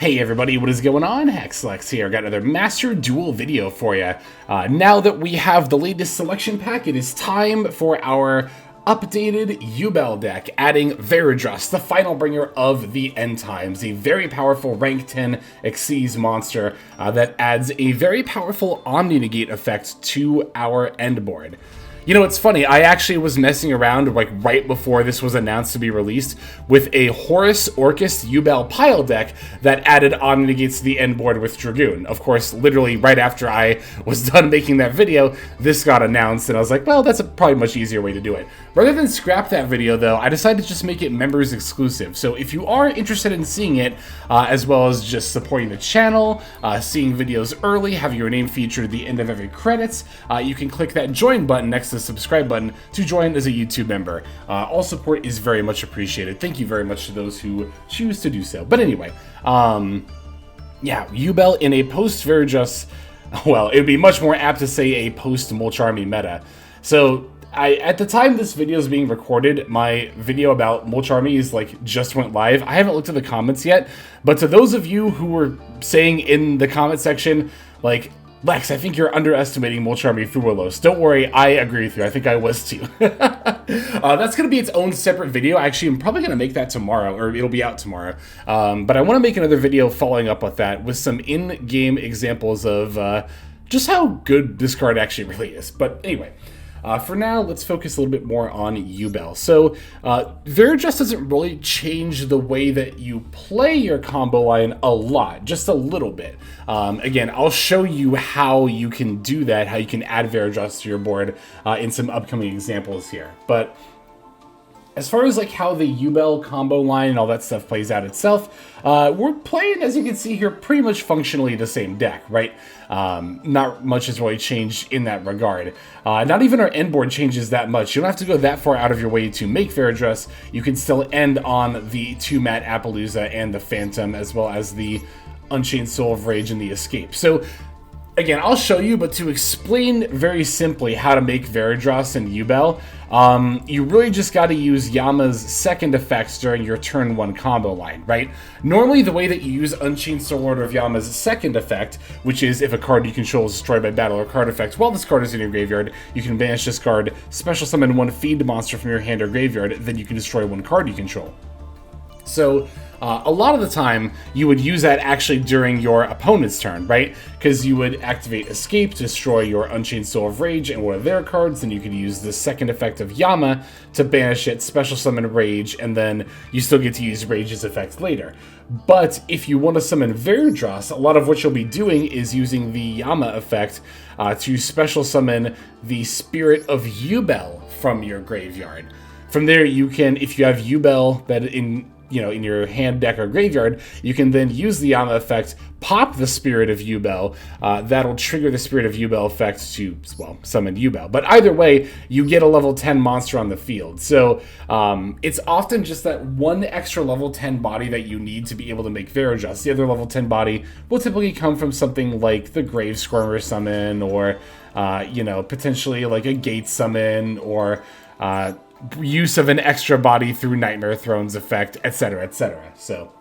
Hey everybody, what is going on? Hexlex here. Got another Master Duel video for you. Now that we have the latest selection pack, it is time for our updated Yubel deck, adding Veridrus, the final bringer of the end times, a very powerful rank 10 Xyz monster that adds a very powerful Omni-Negate effect to our end board. You know, it's funny, I actually was messing around like right before this was announced to be released with a Horus Orcus Yubel pile deck that added Omni-Negates to the end board with Dragoon. Of course, literally right after I was done making that video, this got announced and I was like, well, that's probably a much easier way to do it. Rather than scrap that video though, I decided to just make it members exclusive. So if you are interested in seeing it, as well as just supporting the channel, seeing videos early, having your name featured at the end of every credits, you can click that join button next to the subscribe button to join as a YouTube member. All support is very much appreciated. Thank you very much to those who choose to do so. But anyway, yeah, Yubel in a post-Veridrus, well, it would be much more apt to say a post-Mulch Army meta. So, at the time this video is being recorded, my video about Mulch Armies just went live. I haven't looked at the comments yet, but to those of you who were saying in the comment section, Lex, I think you're underestimating Mulch Army Thualos. Don't worry, I agree with you. I think I was too. That's going to be its own separate video. Actually, I'm probably going to make that tomorrow, or it'll be out tomorrow. But I want to make another video following up with that, with some in-game examples of just how good this card actually really is. But anyway, for now, let's focus a little bit more on Yubel. So, Veridrus doesn't really change the way that you play your combo line a lot, just a little bit. Again, I'll show you how you can do that, how you can add Veridrus to your board in some upcoming examples here. But as far as how the Yubel combo line and all that stuff plays out itself, we're playing, as you can see here, pretty much functionally the same deck, right? Not much has really changed in that regard. Not even our end board changes that much. You don't have to go that far out of your way to make Veridrus. You can still end on the 2-mat Appaloosa and the Phantom, as well as the Unchained Soul of Rage and the Escape. So, again, I'll show you, but to explain very simply how to make Veridrus and Yubel, you really just got to use Yama's second effects during your turn 1 combo line, right? Normally, the way that you use Unchained Soul Order of Yama's second effect, which is if a card you control is destroyed by battle or card effect while this card is in your graveyard, you can banish this card, special summon 1 fiend monster from your hand or graveyard, then you can destroy 1 card you control. So, a lot of the time, you would use that actually during your opponent's turn, right? Because you would activate Escape to destroy your Unchained Soul of Rage and one of their cards, and you could use the second effect of Yama to banish it, special summon Rage, and then you still get to use Rage's effect later. But if you want to summon Veridrus, a lot of what you'll be doing is using the Yama effect to special summon the Spirit of Yubel from your graveyard. From there, you can, if you have Yubel that in your hand, deck, or graveyard, you can then use the Yama effect, pop the Spirit of Yubel. That'll trigger the Spirit of Yubel effect to, well, summon Yubel. But either way, you get a level 10 monster on the field. So it's often just that one extra level 10 body that you need to be able to make Veridrus. The other level 10 body will typically come from something like the Grave Squirmer summon, or, potentially like a Gate summon, or use of an extra body through Nightmare Throne's effect, etc., etc. So,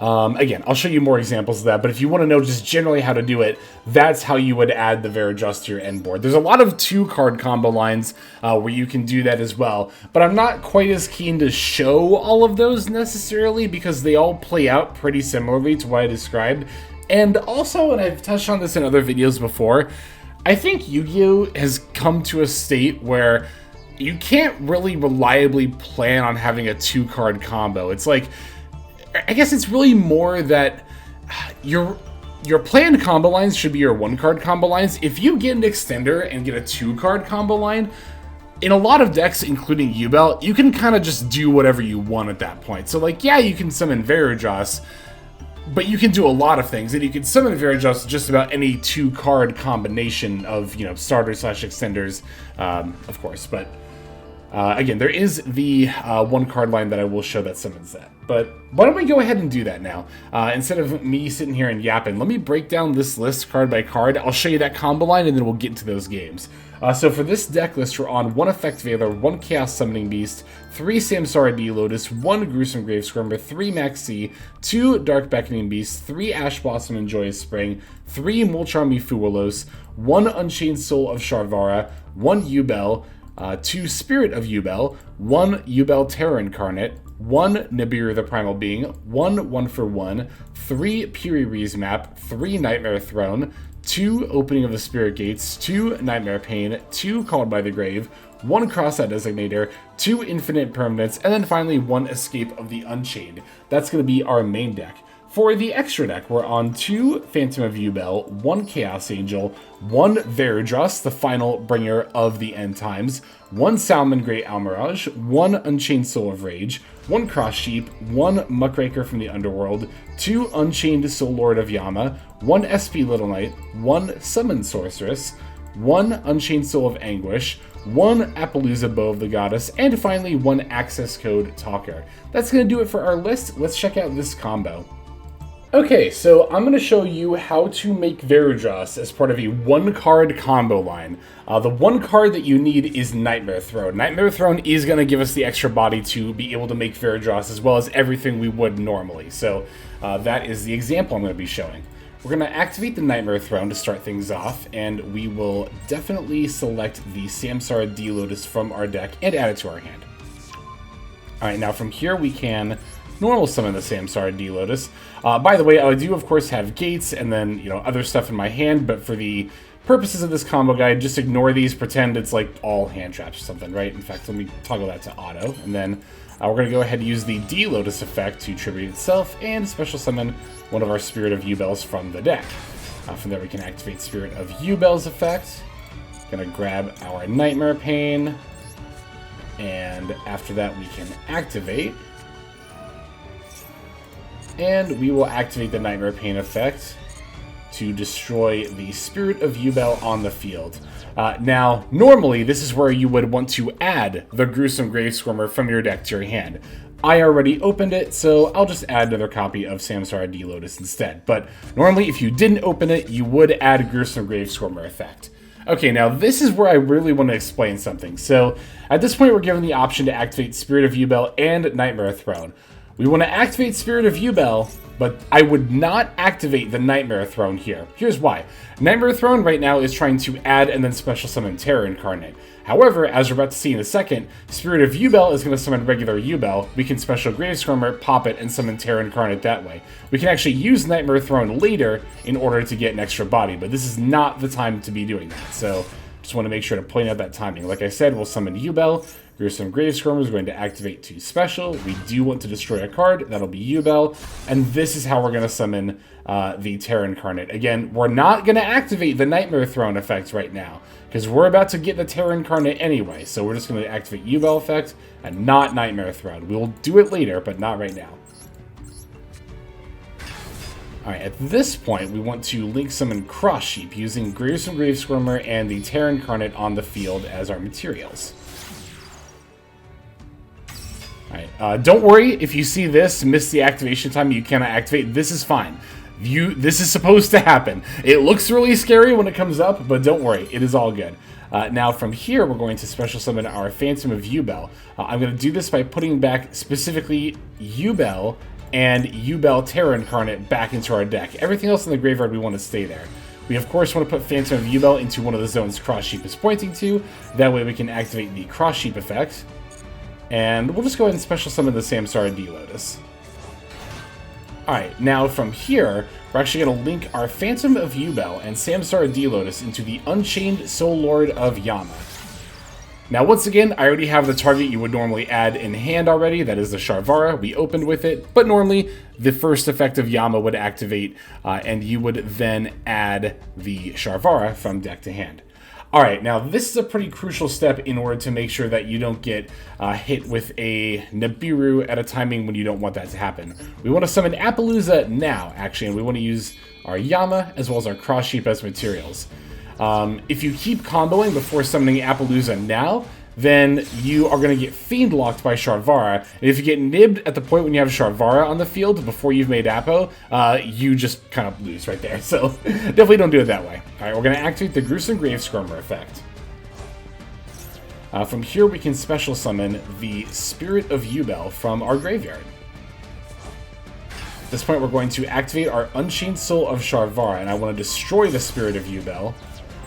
again, I'll show you more examples of that, but if you want to know just generally how to do it, that's how you would add the Veridrus to your end board. There's a lot of 2-card combo lines where you can do that as well, but I'm not quite as keen to show all of those necessarily, because they all play out pretty similarly to what I described. And also, and I've touched on this in other videos before, I think Yu-Gi-Oh! Has come to a state where you can't really reliably plan on having a 2-card combo. It's I guess it's really more that your planned combo lines should be your 1-card combo lines. If you get an extender and get a 2-card combo line, in a lot of decks, including Yubel, you can kind of just do whatever you want at that point. So, yeah, you can summon Veridrus, but you can do a lot of things, and you can summon Veridrus just about any 2-card combination of, starters/extenders, of course, but Again, there is the one card line that I will show that summons that. But why don't we go ahead and do that now? Instead of me sitting here and yapping, let me break down this list card by card. I'll show you that combo line, and then we'll get into those games. So for this deck list, we're on 1 Effect Veiler, 1 Chaos Summoning Beast, 3 Samsara D Lotus, 1 Gruesome Grave Squirmer, 3 Maxi, 2 Dark Beckoning Beast, 3 Ash Blossom and Joyous Spring, 3 Molcharmi Fuwalos, 1 Unchained Soul of Sharvara, 1 Yubel, 2 Spirit of Yubel, 1 Yubel Terror Incarnate, 1 Nibiru the Primal Being, 1 1-for-1, 3 Puri-Rees Map, 3 Nightmare Throne, 2 Opening of the Spirit Gates, 2 Nightmare Pain, 2 Called by the Grave, 1 Cross-Out Designator, 2 Infinite Permanents, and then finally 1 Escape of the Unchained. That's going to be our main deck. For the extra deck, we're on 2 Phantom of Yubel, 1 Chaos Angel, 1 Veridros, the final bringer of the end times, 1 Salmon Great Almirage, 1 Unchained Soul of Rage, 1 Cross Sheep, 1 Muckraker from the Underworld, 2 Unchained Soul Lord of Yama, 1 SP Little Knight, 1 Summon Sorceress, 1 Unchained Soul of Anguish, 1 Appaloosa Bow of the Goddess, and finally 1 Access Code Talker. That's going to do it for our list. Let's check out this combo. Okay, so I'm going to show you how to make Veridros as part of a 1-card combo line. The 1 card that you need is Nightmare Throne. Nightmare Throne is going to give us the extra body to be able to make Veridros as well as everything we would normally. So that is the example I'm going to be showing. We're going to activate the Nightmare Throne to start things off, and we will definitely select the Samsara D Lotus from our deck and add it to our hand. Alright, now from here we can normal summon the Samsara D Lotus. By the way, I do of course have gates and then other stuff in my hand, but for the purposes of this combo guide, just ignore these, pretend it's like all hand traps or something, right? In fact, let me toggle that to auto, and then we're going to go ahead and use the D Lotus effect to tribute itself and special summon one of our Spirit of Yubels from the deck. From there we can activate Spirit of Yubel's effect. Gonna grab our Nightmare Pain, and after that we can activate. And we will activate the Nightmare Pain effect to destroy the Spirit of Yubel on the field. Now, normally, this is where you would want to add the Gruesome Grave Squirmer from your deck to your hand. I already opened it, so I'll just add another copy of Samsara D Lotus instead. But normally, if you didn't open it, you would add a Gruesome Grave Squirmer effect. Okay, now this is where I really want to explain something. So, at this point, we're given the option to activate Spirit of Yubel and Nightmare Throne. We want to activate Spirit of Yubel, but I would not activate the Nightmare Throne here. Here's why. Nightmare Throne right now is trying to add and then special summon Terror Incarnate. However, as we're about to see in a second, Spirit of Yubel is going to summon regular Yubel. We can special Grave Squirmer, pop it, and summon Terror Incarnate that way. We can actually use Nightmare Throne later in order to get an extra body, but this is not the time to be doing that. So just want to make sure to point out that timing. Like I said, we'll summon Yubel. Gruesome Grave Squirmer is going to activate to special. We do want to destroy a card. That'll be Yubel. And this is how we're going to summon the Terror Incarnate. Again, we're not going to activate the Nightmare Throne effect right now, because we're about to get the Terror Incarnate anyway. So we're just going to activate Yubel effect and not Nightmare Throne. We will do it later, but not right now. Alright, at this point, we want to link summon Cross Sheep using Gruesome Grave Squirmer and the Terror Incarnate on the field as our materials. Alright, don't worry if you see this, miss the activation time, you cannot activate. This is fine. This is supposed to happen. It looks really scary when it comes up, but don't worry, it is all good. Now from here, we're going to special summon our Phantom of Yubel. I'm going to do this by putting back specifically Yubel and Yubel Terror Incarnate back into our deck. Everything else in the graveyard, we want to stay there. We of course want to put Phantom of Yubel into one of the zones Cross Sheep is pointing to. That way we can activate the Cross Sheep effect. And we'll just go ahead and special summon the Samsara D Lotus. Alright, now from here, we're actually going to link our Phantom of Yubel and Samsara D Lotus into the Unchained Soul Lord of Yama. Now once again, I already have the target you would normally add in hand already, that is the Sharvara. We opened with it, but normally the first effect of Yama would activate, and you would then add the Sharvara from deck to hand. Alright, now this is a pretty crucial step in order to make sure that you don't get hit with a Nibiru at a timing when you don't want that to happen. We want to summon Appaloosa now, actually, and we want to use our Yama as well as our Cross Sheep as materials. If you keep comboing before summoning Appaloosa now, then you are going to get Fiend Locked by Sharvara. And if you get nibbed at the point when you have Sharvara on the field before you've made Apo, you just kind of lose right there. So definitely don't do it that way. All right, we're going to activate the Gruesome Grave Skirmer effect. From here, we can special summon the Spirit of Yubel from our graveyard. At this point, we're going to activate our Unchained Soul of Sharvara, and I want to destroy the Spirit of Yubel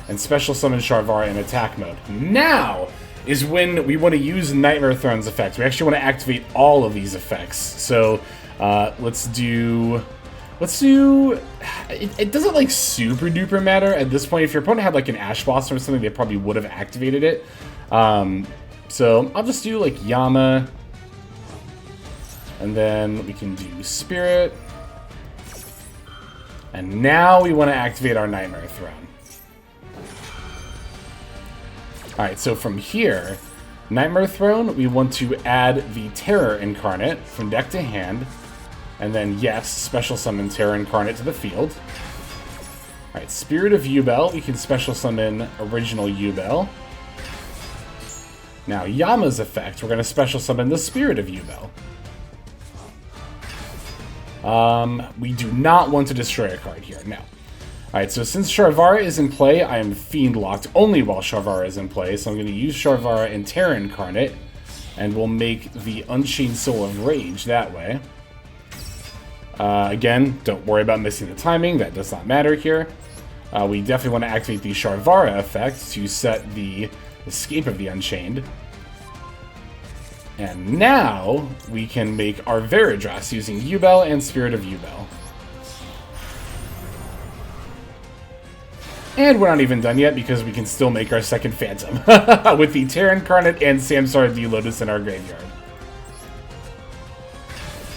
and special summon Sharvara in attack mode. Now is when we want to use Nightmare Throne's effects. We actually want to activate all of these effects. So let's do... It doesn't like super duper matter at this point. If your opponent had like an Ash Blossom or something, they probably would have activated it. So I'll just do like Yama, and then we can do Spirit. And now we want to activate our Nightmare Throne. Alright, so from here, Nightmare Throne, we want to add the Terror Incarnate from deck to hand. And then, yes, special summon Terror Incarnate to the field. Alright, Spirit of Yubel, we can special summon Original Yubel. Now, Yama's effect, we're going to special summon the Spirit of Yubel. We do not want to destroy a card here, no. Alright, so since Sharvara is in play, I am Fiend Locked only while Sharvara is in play, so I'm going to use Sharvara and Terra Incarnate, and we'll make the Unchained Soul of Rage that way. Again, don't worry about missing the timing, that does not matter here. We definitely want to activate the Sharvara effect to set the Escape of the Unchained. And now, we can make our Veridras using Yubel and Spirit of Yubel. And we're not even done yet because we can still make our second Phantom with the Terra Incarnate and Samsara D Lotus in our graveyard.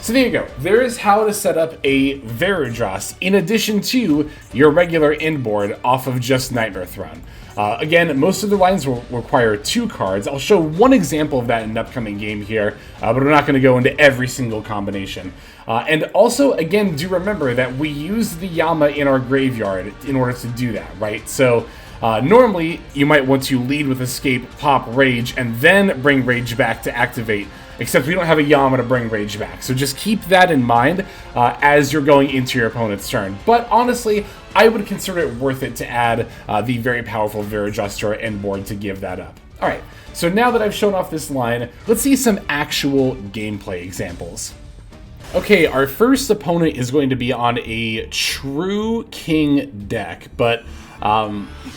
So there you go. There is how to set up a Veridras in addition to your regular end board off of just Nightmare Throne. Again, most of the lines will require 2 cards. I'll show one example of that in an upcoming game here, but we're not going to go into every single combination. And also, again, do remember that we use the Yama in our graveyard in order to do that, right? So normally, you might want to lead with Escape, pop Rage, and then bring Rage back to activate. Except we don't have a Yama to bring Rage back. So just keep that in mind as you're going into your opponent's turn. But honestly, I would consider it worth it to add the very powerful Veridras to our end board to give that up. Alright, so now that I've shown off this line, let's see some actual gameplay examples. Okay, our first opponent is going to be on a true King deck, but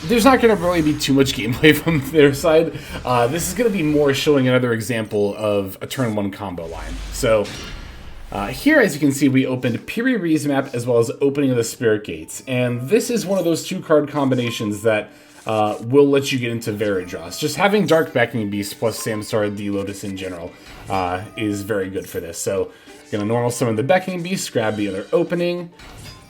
there's not going to really be too much gameplay from their side. This is going to be more showing another example of a turn 1 combo line. So here, as you can see, we opened Piri-Ree's map as well as Opening of the Spirit Gates. And this is one of those 2-card combinations that will let you get into Veridras. Just having Dark Beckoning Beast plus Samsara D Lotus in general is very good for this. So we're going to normal summon the Beckoning Beast, grab the other opening,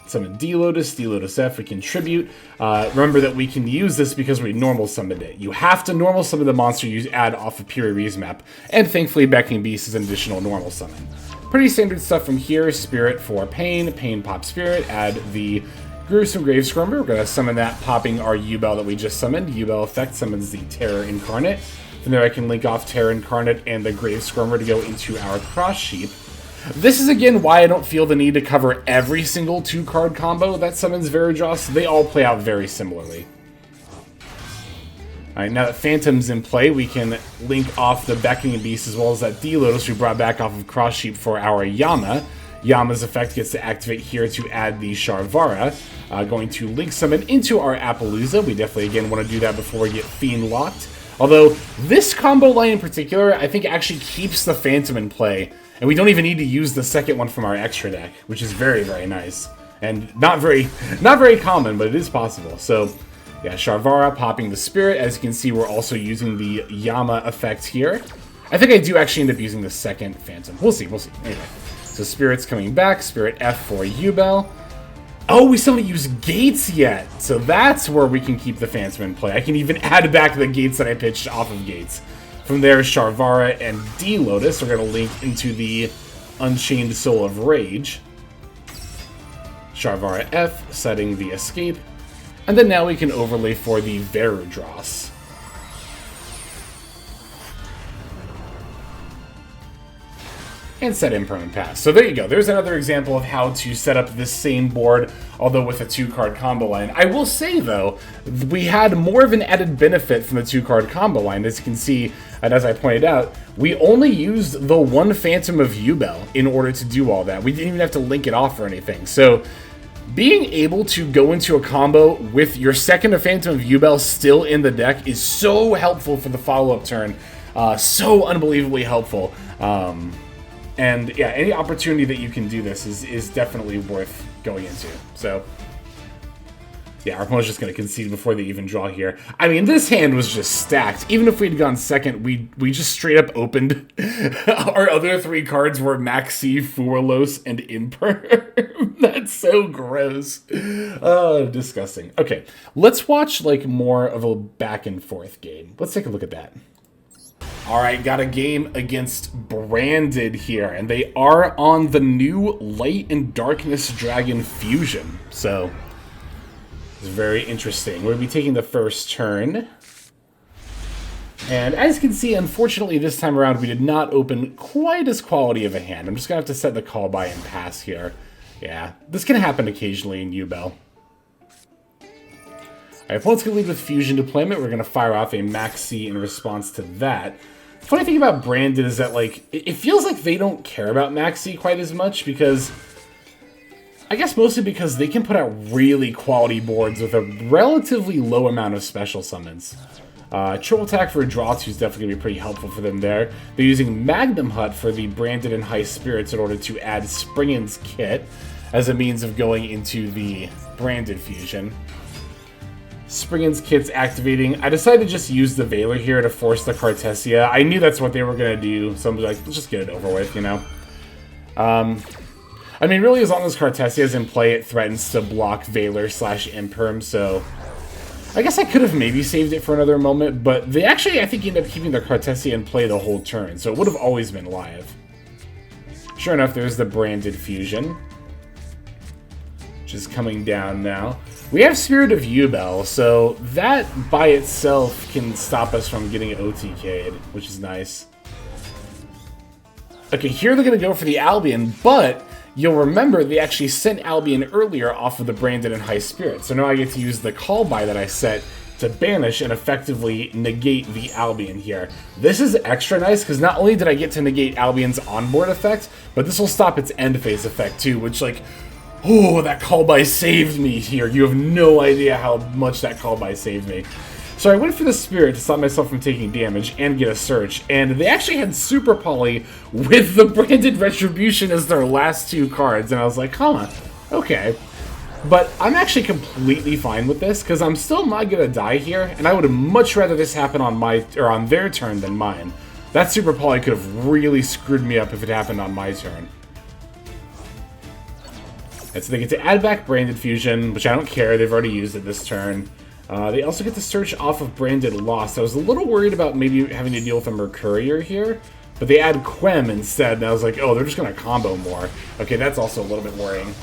summon D Lotus F, we can tribute. Remember that we can use this because we normal summoned it. You have to normal summon the monster you add off of Piri-Ree's map, and thankfully Beckoning Beast is an additional normal summon. Pretty standard stuff from here. Spirit for Pain, Pain pop Spirit, add the Gruesome Grave Skirmer. We're going to summon that, popping our Yubel that we just summoned. Yubel effect summons the Terror Incarnate. From there I can link off Terror Incarnate and the Grave Skirmer to go into our Cross Sheep. This is again why I don't feel the need to cover every single 2-card combo that summons Veridras. They all play out very similarly. Alright, now that Phantom's in play, we can link off the Beckoning Beast as well as that D Lotus we brought back off of Cross Sheep for our Yama. Yama's effect gets to activate here to add the Sharvara. Going to link summon into our Appaloosa. We definitely again want to do that before we get Fiend Locked. Although this combo line in particular, I think actually keeps the Phantom in play. And we don't even need to use the second one from our extra deck, which is very, very nice. And not very common, but it is possible. So, yeah, Sharvara popping the Spirit. As you can see, we're also using the Yama effect here. I think I do actually end up using the second Phantom. We'll see, we'll see. Anyway, so Spirit's coming back. Spirit F for Yubel. Oh, we still haven't used Gates yet. So that's where we can keep the Phantom in play. I can even add back the Gates that I pitched off of Gates. From there, Sharvara and D Lotus are going to link into the Unchained Soul of Rage. Sharvara F, setting the Escape. And then now we can overlay for the Veridras. and set impermanent pass. So there you go. There's another example of how to set up this same board, although with a 2-card combo line. I will say, though, we had more of an added benefit from the 2-card combo line. As you can see, and as I pointed out, we only used the 1 Phantom of Yubel in order to do all that. We didn't even have to link it off or anything. So being able to go into a combo with your second Phantom of Yubel still in the deck is so helpful for the follow-up turn. So unbelievably helpful. And yeah, any opportunity that you can do this is definitely worth going into. So yeah, our opponent's just going to concede before they even draw here. I mean, this hand was just stacked. Even if we'd gone second, we just straight up opened. Our other 3 cards were Maxi, Fuerlos, and Imperm. That's so gross. Oh, disgusting. Okay, let's watch like more of a back and forth game. Let's take a look at that. All right, got a game against Branded here, and they are on the new Light and Darkness Dragon Fusion. So it's very interesting. We'll be taking the first turn. And as you can see, unfortunately, this time around, we did not open quite as quality of a hand. I'm just going to have to set the call by and pass here. Yeah, this can happen occasionally in Yubel. Our opponent's going to lead with Fusion Deployment. We're going to fire off a Maxi in response to that. The funny thing about Branded is that, like, it feels like they don't care about Maxi quite as much because, I guess mostly because they can put out really quality boards with a relatively low amount of special summons. Triple attack for a draw 2 is definitely going to be pretty helpful for them there. They're using Magnum Hut for the Branded and High Spirits in order to add Springin's Kit as a means of going into the Branded Fusion. Springin's Kit's activating. I decided to just use the Veiler here to force the Cartesia. I knew that's what they were going to do, so I'm like, let's just get it over with, you know? I mean, really, as long as Cartesia is in play, it threatens to block Veiler/Imperm, so I guess I could have maybe saved it for another moment, but they actually, I think, ended up keeping the Cartesia in play the whole turn, so it would have always been live. Sure enough, there's the Branded Fusion, which is coming down now. We have Spirit of Yubel, so that by itself can stop us from getting OTK'd, which is nice. Okay, here they're going to go for the Albion, but you'll remember they actually sent Albion earlier off of the Branded and High Spirit, so now I get to use the call by that I set to banish and effectively negate the Albion here. This is extra nice because not only did I get to negate Albion's onboard effect, but this will stop its end phase effect too, which, like, oh, that call by saved me here. You have no idea how much that call by saved me. So I went for the Spirit to stop myself from taking damage and get a search, and they actually had Super Poly with the Branded Retribution as their last 2 cards, and I was like, huh, okay. But I'm actually completely fine with this, because I'm still not going to die here, and I would much rather this happen on on their turn than mine. That Super Poly could have really screwed me up if it happened on my turn. And so they get to add back Branded Fusion, which I don't care, they've already used it this turn. They also get to search off of Branded Lost. I was a little worried about maybe having to deal with a Mercurier here, but they add Quem instead, and I was like, oh, they're just going to combo more. Okay, that's also a little bit worrying.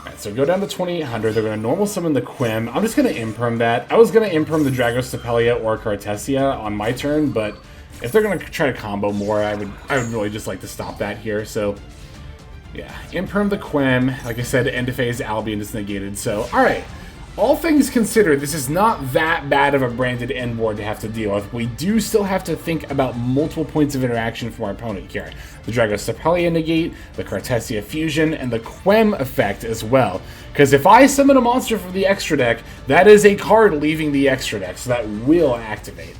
Alright, so go down to 2800, they're going to normal summon the Quem. I'm just going to Imperm that. I was going to Imperm the Dragostapelia or Cartesia on my turn, but if they're going to try to combo more, I would really just like to stop that here, so yeah, Imperm the Quem. Like I said, end of phase Albion is negated, so alright. All things considered, this is not that bad of a Branded end board to have to deal with. We do still have to think about multiple points of interaction from our opponent here. The Dragostapelia negate, the Cartesia Fusion, and the Quem effect as well. Because if I summon a monster from the extra deck, that is a card leaving the extra deck, so that will activate.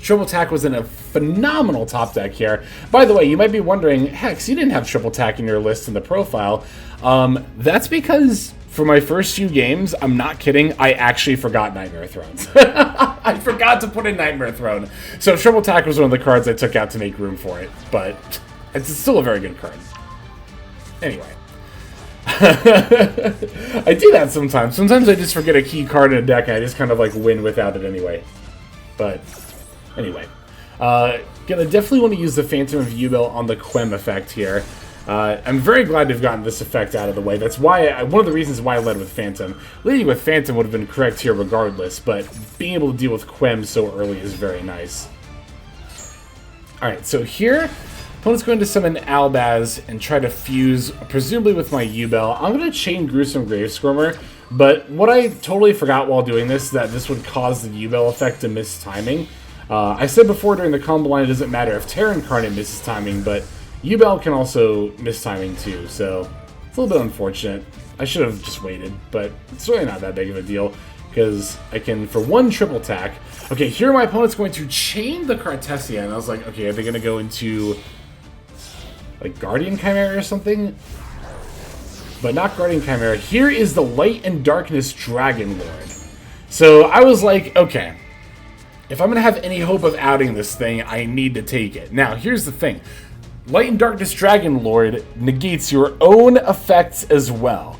Triple Attack was in a phenomenal top deck here. By the way, you might be wondering, Hex, you didn't have Triple Attack in your list in the profile. That's because for my first few games, I'm not kidding, I actually forgot Nightmare Thrones. I forgot to put in Nightmare Throne. So Triple Attack was one of the cards I took out to make room for it, but it's still a very good card. Anyway. I do that sometimes. Sometimes I just forget a key card in a deck and I just kind of like win without it anyway. But anyway. Gonna definitely want to use the Phantom of Yubel on the Quem effect here. I'm very glad to have gotten this effect out of the way. That's why one of the reasons why I led with Phantom. Leading with Phantom would have been correct here regardless, but being able to deal with Quem so early is very nice. Alright, so here, Opponent's going to summon Albaz and try to fuse, presumably with my Yubel. I'm going to chain Gruesome Gravesquirmer, but what I totally forgot while doing this is that this would cause the Yubel effect to miss timing. I said before during the combo line it doesn't matter if Terra Incarnate misses timing, but Yubel can also miss timing too, so it's a little bit unfortunate. I should have just waited, but it's really not that big of a deal, because I can, for one triple attack... Okay, here my opponent's going to chain the Cartesia, and I was like, okay, are they going to go into, like, Guardian Chimera or something? But not Guardian Chimera. Here is the Light and Darkness Dragon Lord. So I was like, okay, if I'm going to have any hope of outing this thing, I need to take it. Now, here's the thing. Light and Darkness Dragon Lord negates your own effects as well.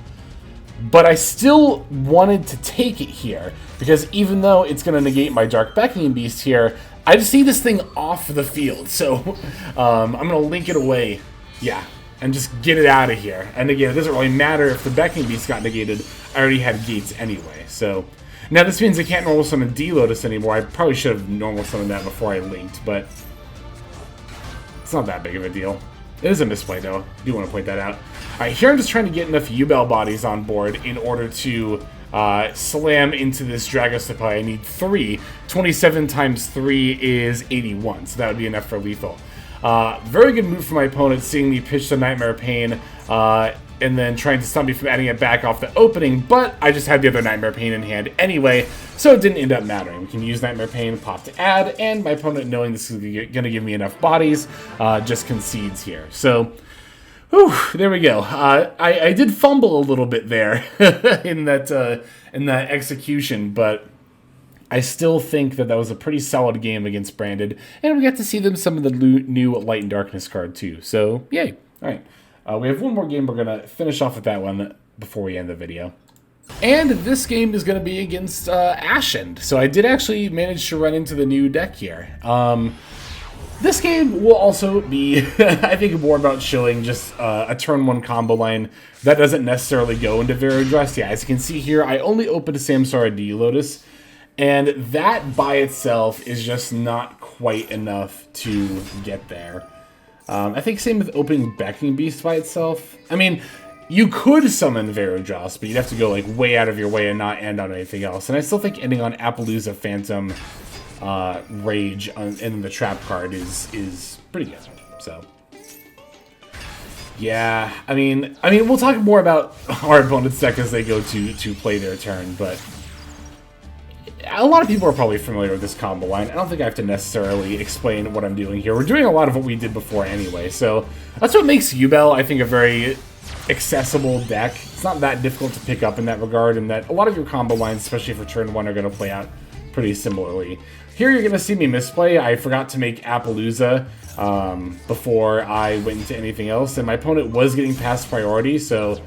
But I still wanted to take it here, because even though it's going to negate my Dark Beckoning Beast here, I just see this thing off the field. So I'm going to link it away, yeah, and just get it out of here. And again, it doesn't really matter if the Beckoning Beast got negated. I already had gates anyway, so... Now this means I can't normal summon D-Lotus anymore. I probably should have normal summoned that before I linked, but it's not that big of a deal. It is a misplay though, I do want to point that out. Alright, here I'm just trying to get enough Yubel bodies on board in order to slam into this Dragostopy. I need 3. 27 times 3 is 81, so that would be enough for lethal. Very good move from my opponent, seeing me pitch the Nightmare Pain, and then trying to stop me from adding it back off the opening, but I just had the other Nightmare Pain in hand anyway, so it didn't end up mattering. We can use Nightmare Pain, pop to add, and my opponent, knowing this is going to give me enough bodies, just concedes here. So, whew, there we go. I did fumble a little bit there in that execution, but I still think that was a pretty solid game against Branded, and we got to see them some of the new Light and Darkness card too, so yay. Alright. We have one more game. We're going to finish off with that one before we end the video. And this game is going to be against Ashen. So I did actually manage to run into the new deck here. This game will also be, I think, more about showing just a turn 1 combo line that doesn't necessarily go into VODS. Yeah, as you can see here, I only opened a Samsara D-Lotus, and that by itself is just not quite enough to get there. I think same with opening Beckoning Beast by itself. I mean, you could summon VODS, but you'd have to go like way out of your way and not end on anything else. And I still think ending on Appaloosa Phantom Rage in the trap card is pretty good. So yeah, I mean we'll talk more about our opponent's deck as they go to play their turn, but a lot of people are probably familiar with this combo line. I don't think I have to necessarily explain what I'm doing here. We're doing a lot of what we did before anyway, so that's what makes Yubel, I think, a very accessible deck. It's not that difficult to pick up in that regard, and that a lot of your combo lines, especially for turn 1, are going to play out pretty similarly. Here you're going to see me misplay. I forgot to make Appaloosa before I went into anything else, and my opponent was getting past priority, so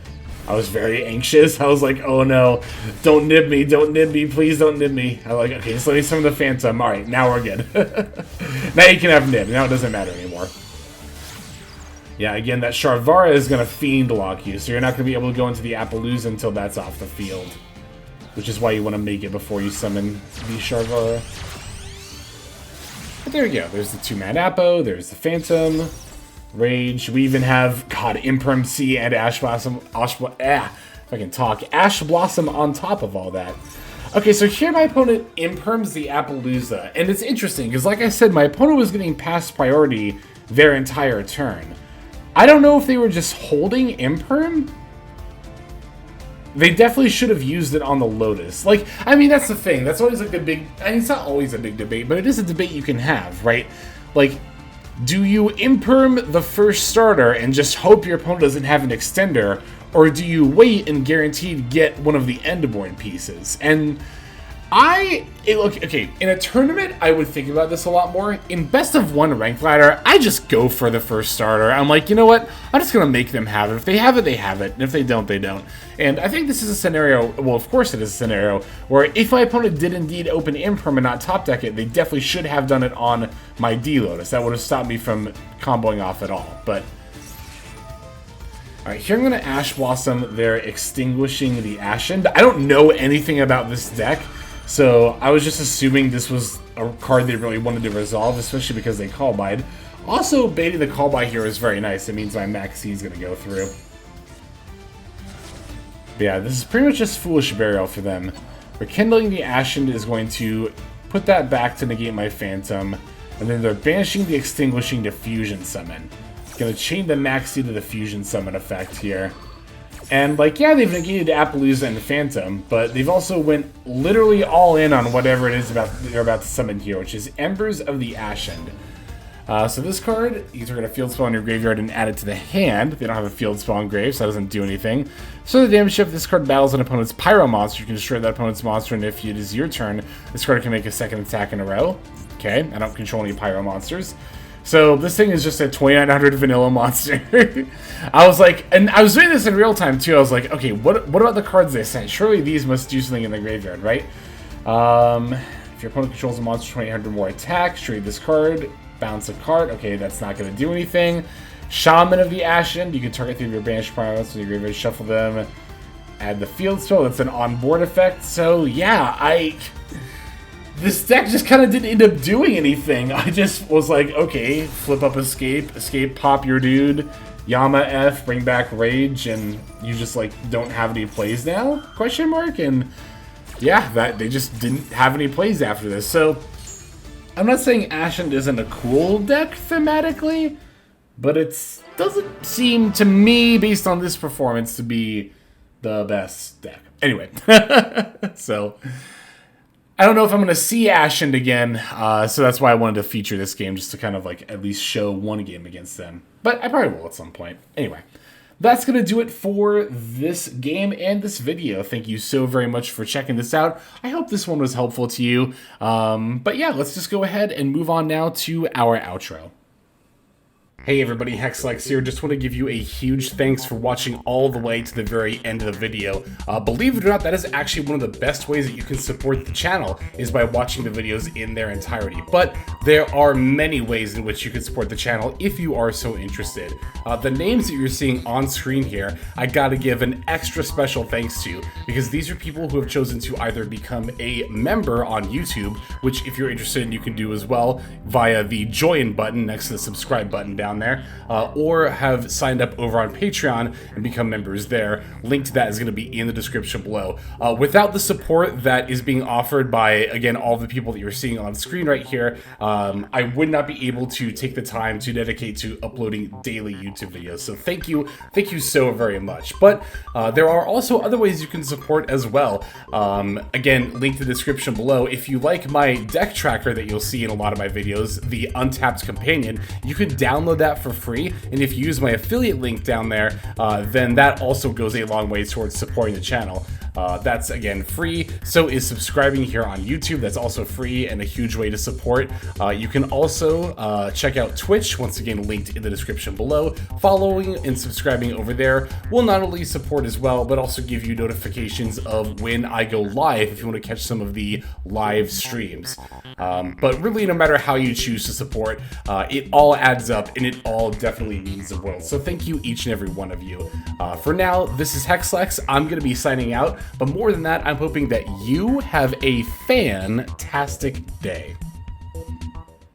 I was very anxious. I was like, oh no, don't nib me, please don't nib me. I was like, okay, just let me summon the Phantom. Alright, now we're good. Now you can have nib, now it doesn't matter anymore. Yeah, again, that Sharvara is going to Fiend Lock you, so you're not going to be able to go into the Appaloosa until that's off the field. Which is why you want to make it before you summon the Sharvara. But there you go, there's the 2-mana Appo, there's the Phantom. Rage. We even have, God, Imperm C and Ash Blossom. If I can talk. Ash Blossom on top of all that. Okay, so here my opponent Imperms the Appaloosa. And it's interesting, because like I said, my opponent was getting past priority their entire turn. I don't know if they were just holding Imperm. They definitely should have used it on the Lotus. Like, I mean, that's the thing. That's always like the big... I mean, it's not always a big debate, but it is a debate you can have, right? Like, do you Imperm the first starter and just hope your opponent doesn't have an extender, or do you wait and guarantee to get one of the endboard pieces? And okay, in a tournament, I would think about this a lot more. In best of 1 rank ladder, I just go for the first starter. I'm like, you know what? I'm just going to make them have it. If they have it, they have it. And if they don't, they don't. And I think this is a scenario, well, of course it is a scenario, where if my opponent did indeed open Imperm and not top deck it, they definitely should have done it on my D-Lotus. That would have stopped me from comboing off at all. But alright, here I'm going to Ash Blossom. They're extinguishing the Ashen. I don't know anything about this deck. So I was just assuming this was a card they really wanted to resolve, especially because they call bide. Also, baiting the call by here is very nice. It means my Max C is going to go through. But yeah, this is pretty much just Foolish Burial for them. Rekindling the Ashen is going to put that back to negate my Phantom. And then they're banishing the Extinguishing to Fusion Summon. Going to chain the Max C to the Fusion Summon effect here. And, like, yeah, they've negated Appaloosa and Phantom, but they've also went literally all in on whatever it is they're about to summon here, which is Embers of the Ashen. So this card, you are going to field spell in your graveyard and add it to the hand. They don't have a field spell in grave, so that doesn't do anything. So the damage shift, this card battles an opponent's Pyro monster. You can destroy that opponent's monster, and if it is your turn, this card can make a second attack in a row. Okay, I don't control any Pyro monsters. So this thing is just a 2900 vanilla monster. I was like, and I was doing this in real time too. I was like, okay, what about the cards they sent? Surely these must do something in the graveyard, right? If your opponent controls a monster, 2800 more attack. Trade this card, bounce a card. Okay, that's not going to do anything. Shaman of the Ashen. You can target 3 of your banished primals in your graveyard, shuffle them, add the field spell. That's an on-board effect. So yeah, this deck just kind of didn't end up doing anything. I just was like, okay, flip up escape, pop your dude, Yama F, bring back Rage, and you just like don't have any plays now? Question mark? And yeah, they just didn't have any plays after this. So I'm not saying Ashen isn't a cool deck thematically, but it doesn't seem to me, based on this performance, to be the best deck. Anyway, so I don't know if I'm going to see Ashen again, so that's why I wanted to feature this game, just to kind of like at least show one game against them. But I probably will at some point. Anyway, that's going to do it for this game and this video. Thank you so very much for checking this out. I hope this one was helpful to you. But yeah, let's just go ahead and move on now to our outro. Hey everybody, Hexlex here. Just want to give you a huge thanks for watching all the way to the very end of the video. Believe it or not, that is actually one of the best ways that you can support the channel, is by watching the videos in their entirety. But there are many ways in which you can support the channel if you are so interested. The names that you're seeing on screen here, I gotta give an extra special thanks to, because these are people who have chosen to either become a member on YouTube, which if you're interested you can do as well via the join button next to the subscribe button down there, or have signed up over on Patreon and become members there. Link to that is going to be in the description below. Without the support that is being offered by, again, all the people that you're seeing on screen right here, I would not be able to take the time to dedicate to uploading daily YouTube videos. So thank you so very much. But there are also other ways you can support as well. Again, link to the description below. If you like my deck tracker that you'll see in a lot of my videos, the Untapped Companion, you can download that for free, and if you use my affiliate link down there, then that also goes a long way towards supporting the channel. That's, again, free. So is subscribing here on YouTube. That's also free and a huge way to support. You can also check out Twitch, once again linked in the description below. Following and subscribing over there will not only support as well, but also give you notifications of when I go live if you want to catch some of the live streams. But really, no matter how you choose to support, it all adds up, and it all definitely means the world. So thank you, each and every one of you. For now, this is Hexlex. I'm going to be signing out. But more than that, I'm hoping that you have a fantastic day.